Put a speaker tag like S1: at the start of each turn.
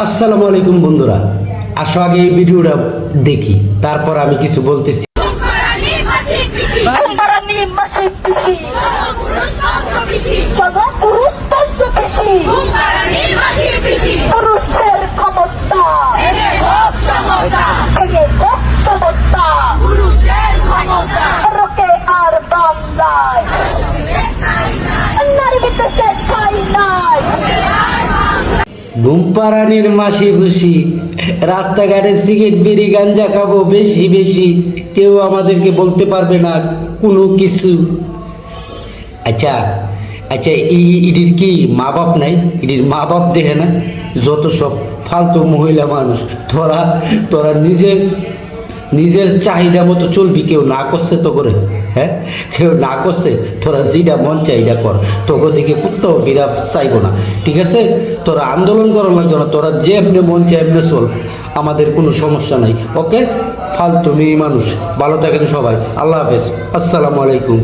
S1: আসসালামু আলাইকুম বন্ধুরা, আসো আগে এই ভিডিওটা দেখি, তারপর আমি কিছু বলতেছি। ঘুমপাড়ানির মাসি খুশি, রাস্তাঘাটে সিগারেট বিড়ি গাঞ্জা খাবো বেশি বেশি, কেউ আমাদেরকে বলতে পারবে না কোনো কিছু। আচ্ছা আচ্ছা, ইডির কি মা বাপ নাই? ইডির মা বাপ দেখে না? যত সব ফালতু মহিলা মানুষ, তোরা তোরা নিজের চাহিদা মতো চলবি, কেউ না করছে তো করে? হ্যাঁ, কেউ না করছে, তোরা যেটা মন চাহিদা কর, তোকে দিকে কুত্তাও ফিরা চাইবো না, ঠিক আছে? তোরা আন্দোলন করা লাগবে না, তোরা যে এমনি মন চাই এমনি চল, আমাদের কোনো সমস্যা নাই। ওকে, ফালতু মেয়ে মানুষ। ভালো থাকেন সবাই, আল্লাহ হাফেজ, আসসালামু আলাইকুম।